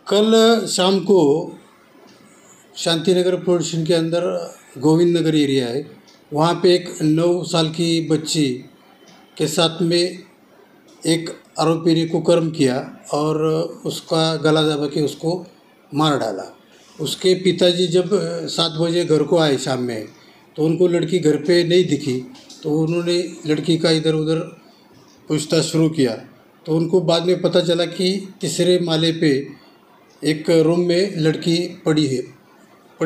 कल शाम को शांति नगर पुलिस स्टेशन के अंदर गोविंद नगर एरिया है, वहाँ पे एक 9 साल की बच्ची के साथ में एक आरोपी ने कुकर्म किया और उसका गला दबा के उसको मार डाला। उसके पिताजी जब 7 बजे घर को आए शाम में, तो उनको लड़की घर पे नहीं दिखी, तो उन्होंने लड़की का इधर उधर पूछताछ शुरू किया। तो उनको बाद में पता चला कि तीसरे माले पे एक रूम में लड़की पड़ी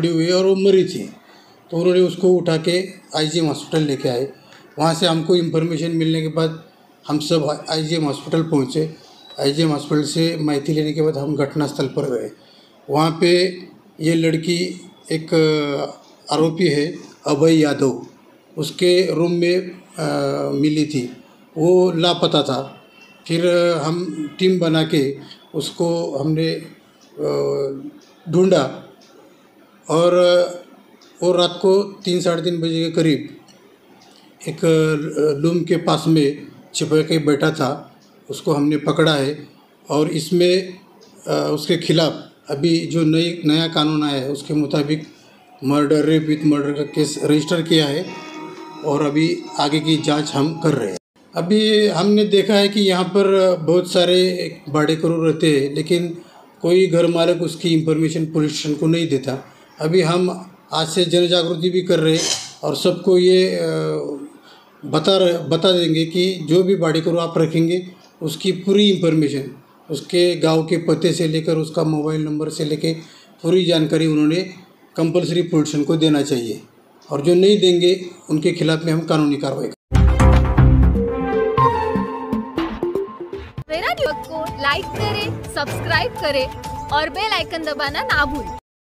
हुई है और वो मरी थी। तो उन्होंने उसको उठा के आईजीएम हॉस्पिटल लेके आए। वहाँ से हमको इन्फॉर्मेशन मिलने के बाद हम सब आईजीएम हॉस्पिटल पहुँचे। आईजीएम हॉस्पिटल से माहिती लेने के बाद हम घटनास्थल पर गए। वहाँ पे ये लड़की एक आरोपी है अभय यादव, उसके रूम में मिली थी, वो लापता था। फिर हम टीम बना के उसको हमने ढूंढा और वो रात को 3 साढ़े 3 बजे के करीब एक लूम के पास में छिपा के बैठा था, उसको हमने पकड़ा है। और इसमें उसके खिलाफ अभी जो नया कानून आया है उसके मुताबिक मर्डर, रेप विथ मर्डर का केस रजिस्टर किया है और अभी आगे की जांच हम कर रहे हैं। अभी हमने देखा है कि यहाँ पर बहुत सारे भाड़ेकरू रहते हैं, लेकिन कोई घर मालिक उसकी इंफॉर्मेशन पुलिस स्टेशन को नहीं देता। अभी हम आज से जन जागृति भी कर रहे हैं और सबको ये बता देंगे कि जो भी भाड़ेकरू आप रखेंगे उसकी पूरी इंफॉर्मेशन, उसके गांव के पते से लेकर उसका मोबाइल नंबर से लेकर पूरी जानकारी उन्होंने कंपलसरी पुलिस स्टेशन को देना चाहिए, और जो नहीं देंगे उनके खिलाफ में हम कानूनी कार्रवाई मेरा न्यूज़ को लाइक करें, सब्सक्राइब करें और बेल आइकन दबाना ना भूलें।